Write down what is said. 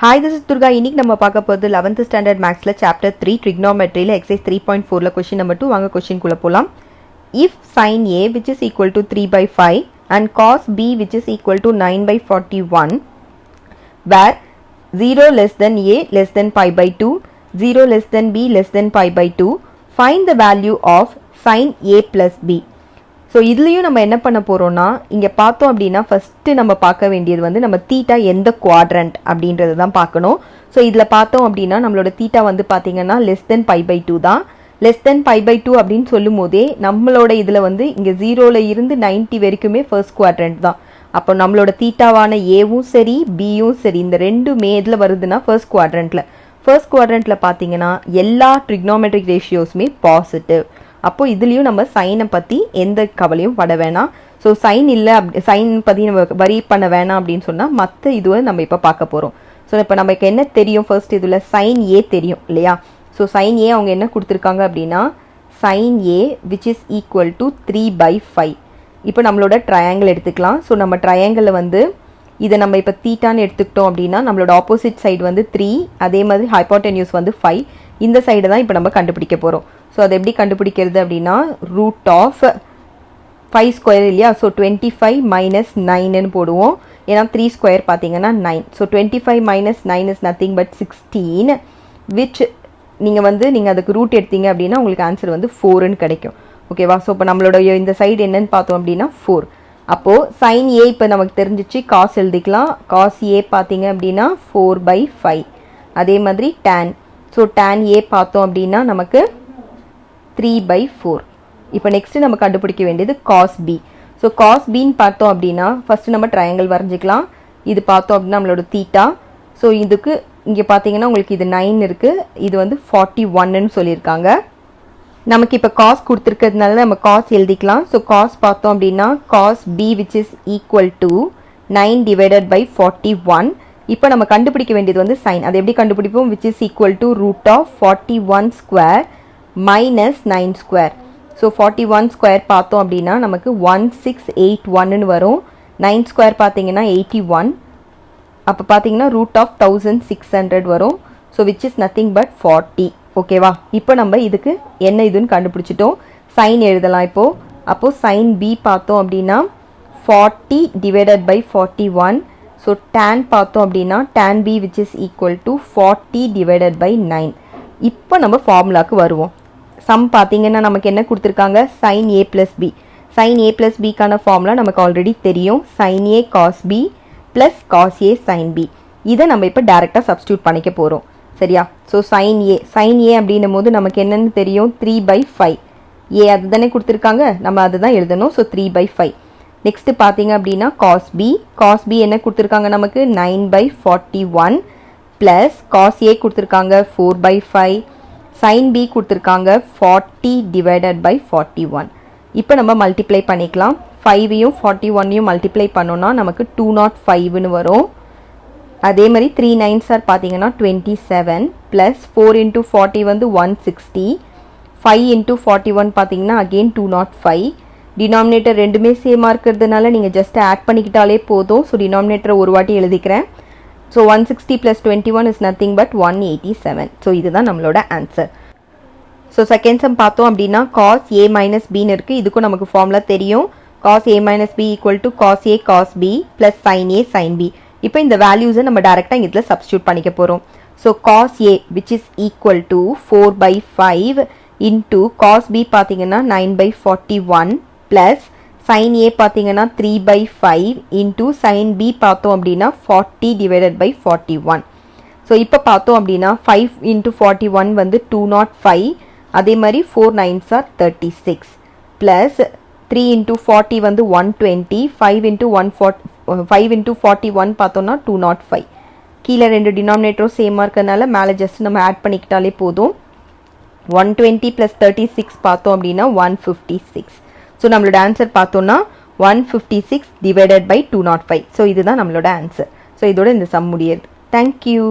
Hi, this is Durga. இன்னைக்கு நம்ம பார்க்க போறது 11th standard mathsல chapter 3 trigonometryல exercise 3.4ல question number 2 வாங்க question குள்ள போலாம். If sin A which is equal to 3 by 5 and cos B which is equal to 9 by 41 where 0 less than A less than pi by 2, 0 less than B less than pi by 2, find the value of sin A plus B. So இதுலேயும் நம்ம என்ன பண்ண போகிறோம்னா இங்கே பார்த்தோம் அப்படின்னா first நம்ம பார்க்க வேண்டியது வந்து நம்ம தீட்டா எந்த குவாட்ரண்ட் அப்படின்றது தான் பார்க்கணும். ஸோ இதில் பார்த்தோம் அப்படின்னா நம்மளோட தீட்டா வந்து பார்த்திங்கன்னா லெஸ் தென் பை பை 2 தான். லெஸ் தென் பை பை 2 அப்படின்னு சொல்லும் போதே நம்மளோட இதில் வந்து இங்கே 0ல் இருந்து 90 வரைக்குமே ஃபர்ஸ்ட் குவாட்ரண்ட் தான். அப்போ நம்மளோட தீட்டாவான ஏவும் சரி பியும் சரி இந்த ரெண்டுமே எதில் வருதுன்னா ஃபர்ஸ்ட் குவாட்ரண்ட்டில் பார்த்தீங்கன்னா எல்லா ட்ரிக்னோமெட்ரிக் ரேஷியோஸுமே பாசிட்டிவ். அப்போது இதுலேயும் நம்ம சைனை பற்றி எந்த கவலையும் பட வேணாம். ஸோ சைன் இல்லை சைன் பற்றி நம்ம வரி பண்ண வேணாம் அப்படின்னு சொன்னால் மற்ற இதுவை நம்ம இப்போ பார்க்க போகிறோம். ஸோ இப்போ நமக்கு என்ன தெரியும், ஃபர்ஸ்ட் இதில் சைன் ஏ தெரியும் இல்லையா. ஸோ சைன் ஏ அவங்க என்ன கொடுத்துருக்காங்க அப்படின்னா sine A which is equal to 3 by 5. இப்போ நம்மளோட ட்ரையாங்கிள் எடுத்துக்கலாம். ஸோ நம்ம ட்ரையாங்கிளில் வந்து இதை நம்ம இப்போ தீட்டான்னு எடுத்துக்கிட்டோம் அப்படின்னா நம்மளோட ஆப்போசிட் சைடு வந்து 3, அதே மாதிரி ஹைப்போட்டென்யூஸ் வந்து 5. இந்த சைடை தான் இப்போ நம்ம கண்டுபிடிக்க போகிறோம். ஸோ அதை எப்படி கண்டுபிடிக்கிறது அப்படின்னா ரூட் ஆஃப் 5 ஸ்கொயர் இல்லையா. ஸோ 25 minus 9ன்னு போடுவோம். ஏன்னா 3 ஸ்கொயர் பார்த்தீங்கன்னா 9. So 25 minus 9 is nothing but 16 which நீங்கள் அதுக்கு ரூட் எடுத்தீங்க அப்படின்னா உங்களுக்கு ஆன்சர் வந்து 4ன்னு கிடைக்கும். ஓகேவா. ஸோ இப்போ நம்மளோட இந்த சைடு என்னன்னு பார்த்தோம் அப்படின்னா 4. அப்போது சைன் ஏ இப்போ நமக்கு தெரிஞ்சிச்சு, காஸ் எழுதிக்கலாம். காஸ் ஏ பார்த்தீங்க அப்படின்னா 4 by 5. அதே மாதிரி tan. ஸோ tan ஏ பார்த்தோம் அப்படின்னா நமக்கு 3 by 4. இப்போ நெக்ஸ்ட்டு நம்ம கண்டுபிடிக்க வேண்டியது காஸ் பி. ஸோ காஸ் பின்னு பார்த்தோம் அப்படின்னா ஃபஸ்ட்டு நம்ம ட்ரையாங்கிள் வரைஞ்சிக்கலாம். இது பார்த்தோம் அப்படின்னா நம்மளோட தீட்டா. ஸோ இதுக்கு இங்கே பார்த்தீங்கன்னா உங்களுக்கு இது 9 இருக்குது, இது வந்து 41ன்னு சொல்லியிருக்காங்க. நமக்கு இப்போ காஸ் கொடுத்துருக்கிறதுனால நம்ம காஸ் எழுதிக்கலாம். ஸோ காஸ் பார்த்தோம் அப்படின்னா cos B which is equal to 9 divided by 41. இப்போ நம்ம கண்டுபிடிக்க வேண்டியது வந்து சைன். அது எப்படி கண்டுபிடிப்போம், which is equal to root of 41 square minus 9 square. So 41 square பார்த்தோம் அப்படின்னா நமக்கு 1681ன்னு வரும். 9 ஸ்கொயர் பார்த்தீங்கன்னா 81. அப்போ பார்த்தீங்கன்னா ரூட் ஆஃப் 1600 வரும். So which is nothing but 40. ஓகேவா. இப்போ நம்ம இதுக்கு என்ன இதுன்னு கண்டுபிடிச்சிட்டோம். சைன் எழுதலாம் இப்போது. அப்போது சைன் பி பார்த்தோம் அப்படின்னா 40 divided by 41. ஸோ tan பார்த்தோம் அப்படின்னா tan b which is equal to 40 divided by 9. இப்போ நம்ம ஃபார்முலாவுக்கு வருவோம். சம் பார்த்தீங்கன்னா நமக்கு என்ன கொடுத்துருக்காங்க, sine A plus B. Sine A plus பிக்கான ஃபார்முலா நமக்கு ஆல்ரெடி தெரியும். Sine A cos B plus cos A sine B. இதை நம்ம இப்போ டேரெக்டாக சப்ஸ்டியூட் பண்ணிக்க போகிறோம். சரியா. ஸோ சைன் ஏ அப்படின்னும் போது நமக்கு என்னென்னு தெரியும், 3 by 5. ஏ அது தானே கொடுத்துருக்காங்க, நம்ம அதுதான் எழுதணும். So 3 by 5. நெக்ஸ்ட்டு பார்த்தீங்க அப்படின்னா காஸ் பி என்ன கொடுத்துருக்காங்க நமக்கு 9 by 41 ப்ளஸ் காஸ் ஏ கொடுத்துருக்காங்க 4 by 5. சைன் பி கொடுத்துருக்காங்க 40 divided by 41. இப்போ நம்ம மல்டிப்ளை பண்ணிக்கலாம். 5ஐயும் 41ஐயும் மல்டிப்ளை பண்ணோன்னா நமக்கு 205ன்னு வரும். அதே மாதிரி 3 9s பார்த்தீங்கன்னா 27 ப்ளஸ் 4 into 40 வந்து 160. 5 into 41 பார்த்தீங்கன்னா அகெயின் 205. டினாமினேட்டர் ரெண்டுமே சேமாக இருக்கிறதுனால நீங்கள் ஜஸ்ட் ஆட் பண்ணிக்கிட்டாலே போதும். ஸோ டினாமினேட்டரை ஒரு வாட்டி எழுதிக்கிறேன். So 160 + 21 is nothing but 187. So இதுதான் நம்மளோட ஆன்சர். ஸோ செகண்ட் சம் பார்த்தோம் அப்படின்னா காஸ் ஏ மைனஸ் பின்னு இருக்குது. இதுக்கும் நமக்கு ஃபார்முலா தெரியும். Cos A minus B equal to cos A cos B plus sine A sine B. இப்போ இந்த வேல்யூஸை நம்ம டேரெக்டாக இதில் சப்ஸ்டியூட் பண்ணிக்க போகிறோம். So cos A which is equal to 4 by 5 into cos B பார்த்தீங்கன்னா 9 by 41 ப்ளஸ் சைன் ஏ பார்த்தீங்கன்னா 3 by 5 இன்டூ சைன் பி பார்த்தோம் அப்படின்னா 40 divided by 41. ஸோ இப்போ பார்த்தோம் அப்படின்னா 5 into 41 வந்து 205. அதே மாதிரி 4 9s are 36 ப்ளஸ் 3 into 40 வந்து 120. 5 into 41 பார்த்தோம்னா 205. கீழே ரெண்டு டினாமினேட்டரும் சேமாக இருக்கிறதுனால மேலே ஜஸ்ட் நம்ம ஆட் பண்ணிக்கிட்டாலே போதும். 120 + 36 பார்த்தோம் அப்படின்னா 156. ஸோ நம்மளோட ஆன்சர் பார்த்தோம்னா 156 divided by 205. ஸோ இதுதான் நம்மளோட ஆன்சர். ஸோ இதோட இந்த சம் முடியுது. தேங்க்யூ.